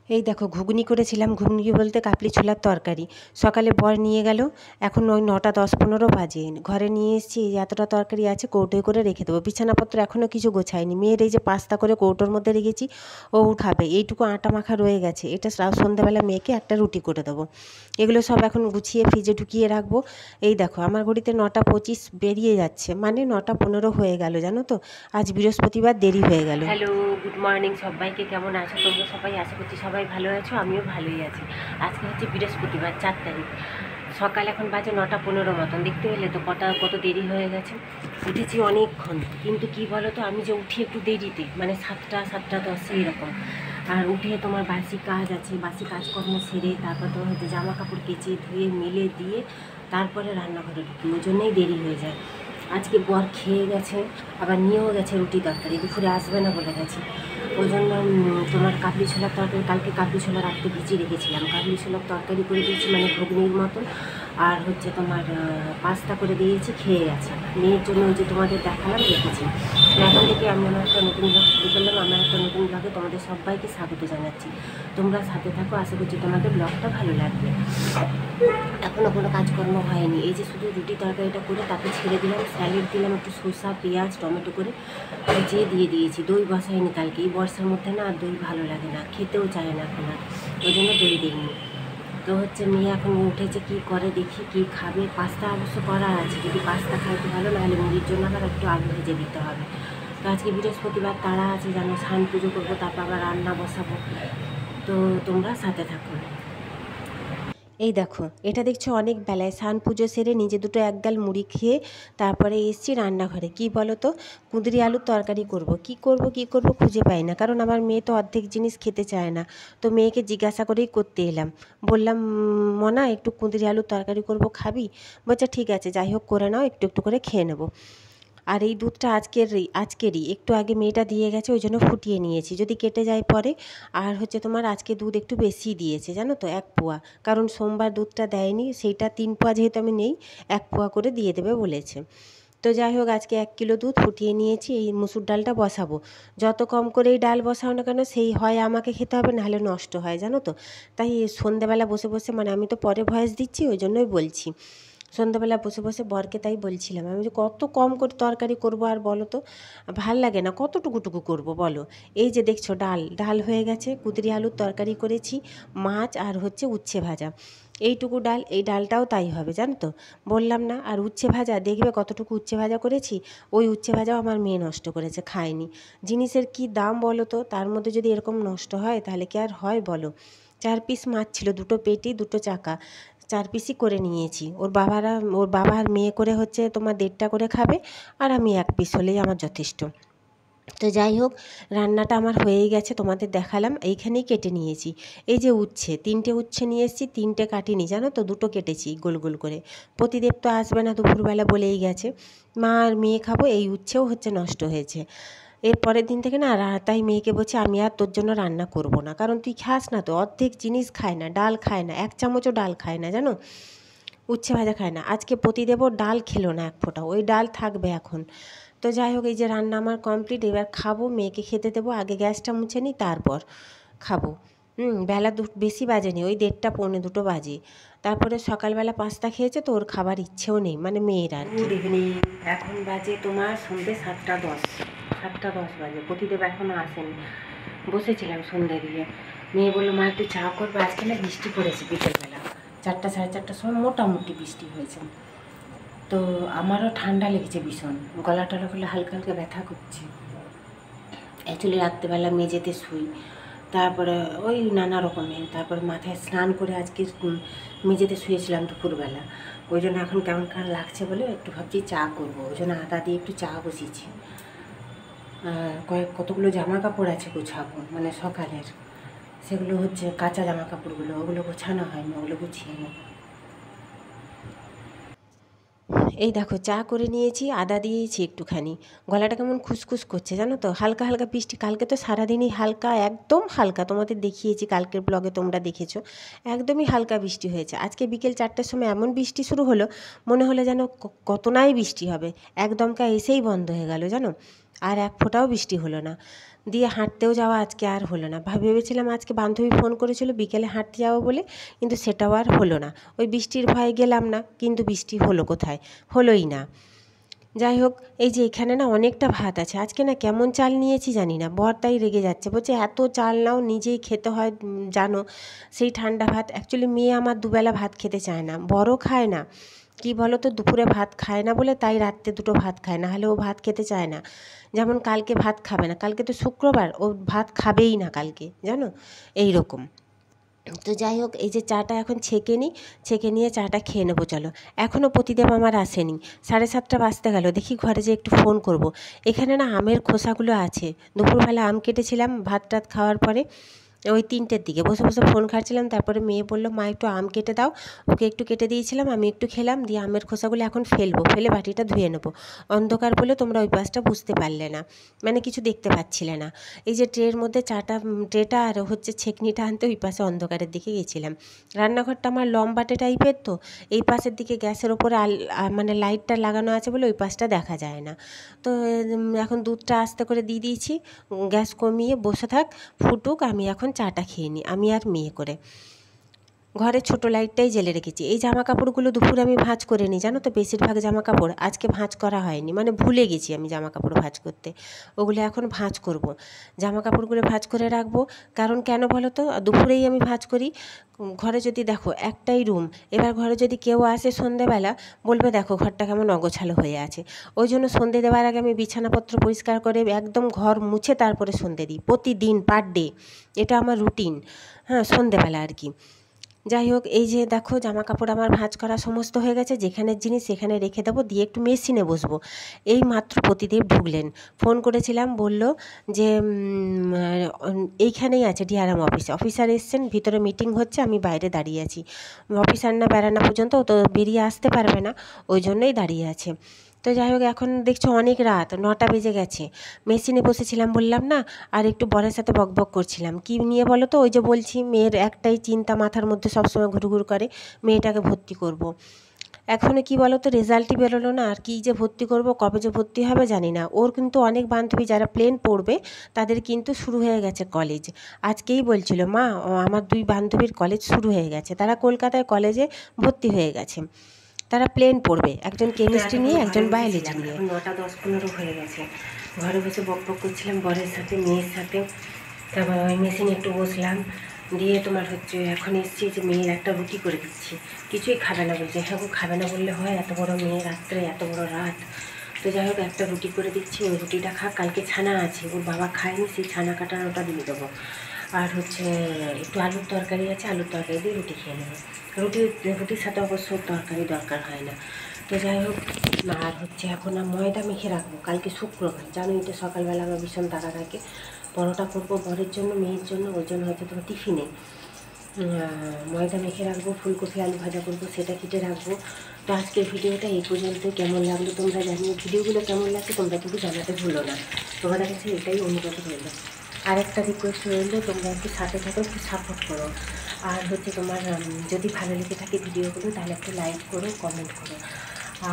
এই দেখো ঘুগনি করেছিলাম, ঘুগনি বলতে কাবলি ছোলার তরকারি। সকালে বর নিয়ে গেল, এখন ওই 9টা 10-15 বাজে। ঘরে নিয়ে এসেছি, এই এতটা তরকারি আছে, কৌটোয় করে রেখে দেবো। বিছানাপত্র এখনও কিছু গোছায়নি। মেয়ের এই যে পাস্তা করে কৌটোর মধ্যে রেখেছি, ও খাবে। এইটুকু আটা মাখা রয়ে গেছে, এটা সন্ধ্যাবেলা মেয়েকে একটা রুটি করে দেবো। এগুলো সব এখন গুছিয়ে ফ্রিজে ঢুকিয়ে রাখবো। এই দেখো আমার ঘড়িতে 9টা 25 বেরিয়ে যাচ্ছে, মানে 9টা 15 হয়ে গেল, জানো তো। আজ বৃহস্পতিবার, দেরি হয়ে গেল। হ্যালো, গুড মর্নিং সবাইকে। কেমন আছো তোমরা সবাই? আশা করছি সবাই ভালো আছো, আমিও ভালোই আছি। আজকে হচ্ছে বৃহস্পতিবার, 4 তারিখ। সকাল এখন বাজে 9টা 15 মতন। দেখতে পেলে তো কত দেরি হয়ে গেছে। উঠেছি অনেকক্ষণ, কিন্তু কি বলো তো, আমি যে উঠি একটু দেরিতে, মানে 7টা 7টা 10 এরকম। আর উঠে তোমার বাসি কাজ আছে, বাসি কাজকর্ম সেরে তারপর তোমার হচ্ছে জামা কাপড় কেচে ধুয়ে মিলে দিয়ে তারপরে রান্নাঘরে ঢুকি, ওই জন্যই দেরি হয়ে যায়। আজকে বর খেয়ে গেছে, আবার নিয়েও গেছে রুটি তরকারি, দুপুরে আসবে না বলে গেছে। ওই জন্য তোমার কাবলি ছোলার তরকারি, কালকে কাবলি ছোলা রাত্রে ভিজিয়ে রেখেছিলাম, কাবলি ছোলার তরকারি করে দিয়েছি, মানে ঘুগনির মতন। আর হচ্ছে তোমার পাস্তা করে দিয়েছি, খেয়ে গেছে। মেয়ের জন্য ওই যে তোমাদের দেখালাম, রেখেছি। এখন থেকে আমি আমার একটা নতুন ব্লগ শুরু করলাম। আমার একটা নতুন ব্লগে তোমাদের সবাইকে স্বাগত জানাচ্ছি। তোমরা সাথে থাকো, আশা করছি তোমাদের ব্লগটা ভালো লাগবে। এখনও কোনো কাজকর্ম হয়নি, এই যে শুধু রুটি তরকারিটা করে তাকে ছেড়ে দিলাম, স্যালাড দিলাম, একটু শসা পেঁয়াজ টমেটো করে ভিজিয়ে দিয়ে দিয়েছি। দই বসাইনি কালকে, এই বর্ষার মধ্যে না আর দই ভালো লাগে না, খেতেও চায় না এখন আর, ওই জন্য দই দিইনি। তো হচ্ছে মেয়ে এখন উঠেছে, কি করে দেখি, কি খাবে। পাস্তা অবশ্য করা আছে, যদি পাস্তা খাইতে ভালো, নাহলে মুড়ির জন্য আবার একটু আলু ভেজে দিতে হবে। তো আজকে বৃহস্পতিবার, তারা আছে যেন, স্নান পুজো করবো, তারপর আবার রান্না বসাবো। তো তোমরা সাথে থাকো। এই দেখো, এটা দেখছো অনেক বেলায় স্নান পুজো সেরে নিজে দুটো একগাল মুড়ি খেয়ে তারপরে এসছি রান্নাঘরে। কি বলো তো, কুঁদরি আলুর তরকারি করব। কি করব খুঁজে পাই না, কারণ আমার মেয়ে তো অর্ধেক জিনিস খেতে চায় না। তো মেয়েকে জিজ্ঞাসা করেই করতে এলাম। বললাম, মনা একটু কুঁদরি আলুর তরকারি করব, খাবি? বলছে ঠিক আছে, যাই হোক করে নাও, একটু একটু করে খেয়ে নেবো। আর এই দুধটা আজকেরই একটু আগে মেয়েটা দিয়ে গেছে, ওই জন্য ফুটিয়ে নিয়েছি, যদি কেটে যায় পরে। আর হচ্ছে তোমার আজকে দুধ একটু বেশি দিয়েছে, জানো তো, 1 পোয়া। কারণ সোমবার দুধটা দেয়নি, সেইটা 3 পোয়া যেহেতু আমি নেই, 1 পোয়া করে দিয়ে দেবে বলেছে। তো যাই হোক, আজকে 1 কিলো দুধ ফুটিয়ে নিয়েছি। এই মুসুর ডালটা বসাবো। যত কম করেই ডাল বসাও না কেন, সেই হয় আমাকে খেতে হবে, নাহলে নষ্ট হয়, জানো তো। তাই সন্ধেবেলা বসে বসে, মানে আমি তো পরে ভয়েস দিচ্ছি, ওই জন্যই বলছি। সন্ধ্যাবেলা বসে বসে বরকে তাই বলছিলাম, আমি যে কত কম করে তরকারি করব, আর বলো তো, ভাল লাগে না, কতটুকু করব বলো। এই যে দেখছো ডাল হয়ে গেছে, কুদরি আলুর তরকারি করেছি, মাছ আর হচ্ছে উচ্ছে ভাজা। এইটুকু ডাল, এই ডালটাও তাই হবে, জানো তো। বললাম না, আর উচ্ছে ভাজা, দেখবে কতটুকু উচ্ছে ভাজা করেছি। ওই উচ্ছে ভাজাও আমার মেয়ে নষ্ট করেছে, খায়নি। জিনিসের কি দাম বলো তো, তার মধ্যে যদি এরকম নষ্ট হয়, তাহলে কি আর হয় বলো। 4 পিস মাছ ছিল, 2টো পেটি 2টো চাকা, 4 পিসই করে নিয়েছি। ওর বাবা আর মেয়ে করে হচ্ছে তোমার 1.5টা করে খাবে, আর আমি 1 পিস হলেই আমার যথেষ্ট। তো যাই হোক, রান্নাটা আমার হয়েই গেছে, তোমাদের দেখালাম। এইখানেই কেটে নিয়েছি। এই যে উচ্ছে, 3টে উচ্ছে নিয়ে এসেছি, 3টে কাটিনি, জানো তো, 2টো কেটেছি গোল গোল করে। প্রতিদেব তো আসবে না, দুপুরবেলা বলেই গেছে। মা আর মেয়ে খাবো, এই উচ্ছেও হচ্ছে নষ্ট হয়েছে। এর পরের দিন থেকে না, তাই মেয়েকে বলছি, আমি আর তোর জন্য রান্না করব না, কারণ তুই খাস না তো, অর্ধেক জিনিস খায় না, ডাল খায় না, 1 চামচও ডাল খায় না, জানো। উচ্ছে ভাজা খায় না। আজকে প্রতিদেবও ডাল খেলো না 1 ফোঁটা, ওই ডাল থাকবে এখন। তো যাই হোক, এই যে রান্না আমার কমপ্লিট, এবার খাবো, মেয়েকে খেতে দেবো। আগে গ্যাসটা মুছে নিই, তারপর খাবো। বেলা বেশি বাজেনি, ওই 1:30 পৌনে 2টো বাজে। তারপরে সকালবেলা পাস্তা খেয়েছে, তো ওর খাবার ইচ্ছেও নেই, মানে মেয়ের আর কি। এখন বাজে তোমার সন্ধ্যে 7টা 10, 7টা 10 বাজে। প্রতিদেব এখনও আসেনি। বসেছিলাম সন্ধ্যে দিয়ে, মেয়ে বললো, মা একটু চা করবো। আজকে না বৃষ্টি পড়েছে বিকেলবেলা, 4টা 4:30টার সময় মোটামুটি বৃষ্টি হয়েছে। তো আমারও ঠান্ডা লেগেছে ভীষণ, গলা টলাগুলো হালকা হালকা ব্যথা করছে। অ্যাকচুয়ালি রাত্রেবেলা মেঝেতে শুই, তারপরে ওই নানা রকমের, তারপরে মাথায় স্নান করে আজকে মেঝেতে শুয়েছিলাম দুপুরবেলা। ওই জন্য এখন কেমন কেমন লাগছে বলে একটু ভাবছি চা করবো, ওই জন্য আদা দিয়ে একটু চা বসিয়েছি। কতগুলো জামা কাপড় আছে গোছাবো, মানে সকালের, সেগুলো হচ্ছে কাঁচা জামা কাপড়গুলো, ওগুলো গোছানো হয়নি, ওগুলো গুছিয়ে নেব। এই দেখো, চা করে নিয়েছি, আদা দিয়েছি একটুখানি। গলাটা কেমন খুসখুস করছে, জানো তো, হালকা হালকা বৃষ্টি। কালকে তো সারাদিনই হালকা, একদম হালকা, তোমাদের দেখিয়েছি কালকের ব্লগে, তোমরা দেখেছো। একদমই হালকা বৃষ্টি হয়েছে। আজকে বিকেল 4টার সময় এমন বৃষ্টি শুরু হলো, মনে হলো যেন কত নাই বৃষ্টি হবে, একদমকা এসেই বন্ধ হয়ে গেল, জানো। আর এক ফোঁটাও বৃষ্টি হলো না। দিয়ে হাঁটতেও যাওয়া আজকে আর হলো না। ভেবেছিলাম আজকে বান্ধবী ফোন করেছিল বিকেলে হাঁটতে যাবো বলে, কিন্তু সেটাও আর হলো না। ওই বৃষ্টির ভয়ে গেলাম না, কিন্তু বৃষ্টি হলো কোথায়? হলোই না। যাই হোক, এই যে এখানে না অনেকটা ভাত আছে। আজকে না কেমন চাল নিয়েছি জানি না, বর তাই রেগে যাচ্ছে, বলছে এত চাল নাও, নিজেই খেতে হয় জানো, সেই ঠান্ডা ভাত। অ্যাকচুয়ালি মেয়ে আমার দুবেলা ভাত খেতে চায় না, বড়ও খায় না। কি বলো তো, দুপুরে ভাত খায় না বলে তাই রাত্রে দুটো ভাত খায়, না হলে ও ভাত খেতে চায় না। যেমন কালকে ভাত খাবে না, কালকে তো শুক্রবার, ও ভাত খাবেই না কালকে, জানো, এই রকম। তো যাই হোক, এই যে চাটা এখন ছেঁকে নিই, ছেঁকে নিয়ে চাটা খেয়ে নেবো। চলো, এখনও পতিদেব আমার আসেনি, 7:30 বাজতে গেল। দেখি ঘরে যে একটু ফোন করব। এখানে না আমের খোসাগুলো আছে, দুপুরবেলা আম কেটেছিলাম ভাত টাত খাওয়ার পরে, ওই 3টের দিকে বসে বসে ফোন ঘাঁটছিলাম। তারপরে মেয়ে বললো, মা একটু আম কেটে দাও। ওকে একটু কেটে দিয়েছিলাম, আমি একটু খেলাম, দিয়ে আমের খোসাগুলো এখন ফেলবো, ফেলে বাটিটা ধুয়ে নেবো। অন্ধকার বলে তোমরা ওই পাশটা বুঝতে পারলে না, মানে কিছু দেখতে পাচ্ছিলে না। এই যে ট্রের মধ্যে চাটা, ট্রেটা আর হচ্ছে ছেঁকনিটা আনতে ওই পাশে অন্ধকারের দিকে গেছিলাম। রান্নাঘরটা আমার লম্বাটে টাইপের, তো এই পাশের দিকে গ্যাসের ওপরে মানে লাইটটা লাগানো আছে বলে ওই পাশটা দেখা যায় না। তো এখন দুধটা আস্তে করে দিয়ে দিয়েছি, গ্যাস কমিয়ে বসে থাক, ফুটুক, আমি এখন চাটা খেয়ে নিই, আমি আর মেয়ে করে। ঘরে ছোট লাইটটাই জ্বেলে রেখেছি। এই জামা কাপড়গুলো দুপুরে আমি ভাঁজ করে নিই, জানো তো, বেশিরভাগ জামা কাপড় আজকে ভাঁজ করা হয়নি, মানে ভুলে গেছি আমি জামা কাপড় ভাঁজ করতে। ওগুলো এখন ভাঁজ করব, জামা কাপড়গুলো ভাঁজ করে রাখবো। কারণ কেন বলো তো, দুপুরেই আমি ভাঁজ করি। ঘরে যদি দেখো একটাই রুম, এবার ঘরে যদি কেউ আসে সন্ধেবেলা, বলবে দেখো ঘরটা কেমন অগোছালো হয়ে আছে। ওই জন্য সন্ধে দেওয়ার আগে আমি বিছানাপত্র পরিষ্কার করে একদম ঘর মুছে তারপরে সন্ধে দিই, প্রতিদিন, পার ডে। এটা আমার রুটিন, হ্যাঁ, সন্ধেবেলা আর কি। যাই হোক, এই যে দেখো জামা কাপড় আমার ভাঁজ করা সমস্ত হয়ে গেছে, যেখানের জিনিস সেখানে রেখে দেবো, দিয়ে একটু মেশিনে বসবো। এই মাত্র প্রতিদেব ঢুকলেন, ফোন করেছিলাম, বলল যে এইখানেই আছে ডিআরএম অফিসে, অফিসার এসছেন, ভিতরে মিটিং হচ্ছে, আমি বাইরে দাঁড়িয়ে আছি। অফিসার না বেরানো পর্যন্ত ও তো বেরিয়ে আসতে পারবে না, ওই জন্যই দাঁড়িয়ে আছে। তো যাই হোক, এখন দেখছো অনেক রাত, 9টা বেজে গেছে। মেশিনে বসেছিলাম বললাম না, আর একটু বরের সাথে বকবক করছিলাম। কি নিয়ে বলো তো, ওই যে বলছি মেয়ের একটাই চিন্তা মাথার মধ্যে সবসময় ঘুরঘুর করে, মেয়েটাকে ভর্তি করব। এখনও কি বলো তো, রেজাল্টই বেরোলো না, আর কী যে ভর্তি করব, কবে যে ভর্তি হবে জানি না। ওর কিন্তু অনেক বান্ধবী যারা প্লেন পড়বে, তাদের কিন্তু শুরু হয়ে গেছে কলেজ। আজকেই বলছিল, মা আমার 2 বান্ধবীর কলেজ শুরু হয়ে গেছে, তারা কলকাতায় কলেজে ভর্তি হয়ে গেছে, তারা প্লেন পড়বে, একজন কেমিস্ট্রি নিয়ে, একজন বায়োলজি নিয়ে। 9টা 10-15 হয়ে গেছে, ঘরে বসে বকবক করছিলাম বরের সাথে, মেয়ের সাথে। তারপর ওই মেশিনে একটু বসলাম, দিয়ে তোমার হচ্ছে এখন এসছি যে মেয়ের একটা রুটি করে দিচ্ছি। কিছুই খাবে না বলছে, হ্যাঁ গো খাবে না বললে হয়, এত বড় মেয়ে, রাত্রে এত বড় রাত। তো যাই হোক, একটা রুটি করে দিচ্ছি, ওই রুটিটা খা, কালকে ছানা আছে, ওর বাবা খায়নি, সেই ছানা কাটার ওটা দিয়ে দেবো। আর হচ্ছে একটু আলুর তরকারি আছে, আলুর তরকারি দিয়ে রুটি খেয়ে নেবে। রুটির সাথে অবশ্য তরকারি দরকার হয় না। তো যাই হোক, আর হচ্ছে এখন ময়দা মেখে রাখবো, কালকে শুক্রবার, জানোই তো, সকালবেলা আমার ভীষণ তাড়া থাকে। পরোটা করবো বরের জন্য, মেয়ের জন্য, ওই জন্য হয়তো তোমার টিফিনে ময়দা মেখে রাখবো, ফুলকপি আলু ভাজা করবো, সেটা কেটে রাখবো। তো আজকের ভিডিওটা এই পর্যন্ত। কেমন লাগলো তোমরা জানিও, ভিডিওগুলো কেমন লাগছে তোমরা কিন্তু জানাতে ভুলো না, তোমাদের কাছে এটাই অনুরোধ রইল। আর একটা রিকোয়েস্ট রইল, তোমরা একটু সাথে থাকো, একটু সাপোর্ট করো। আর হচ্ছে তোমার যদি ভালো লেগে থাকে ভিডিওগুলো, তাহলে একটু লাইক করো, কমেন্ট করো।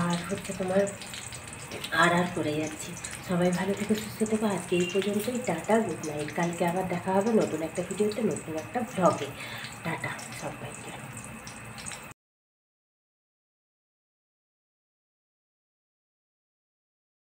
আর হচ্ছে তোমার আর করে যাচ্ছি, সবাই ভালো থেকে সুস্থ থেকো। আজকে এই পর্যন্তই, টাটা, গুড নাইট। কালকে আবার দেখা হবে নতুন একটা ভিডিওতে, নতুন একটা ব্লগে। টাটা সবাইকে।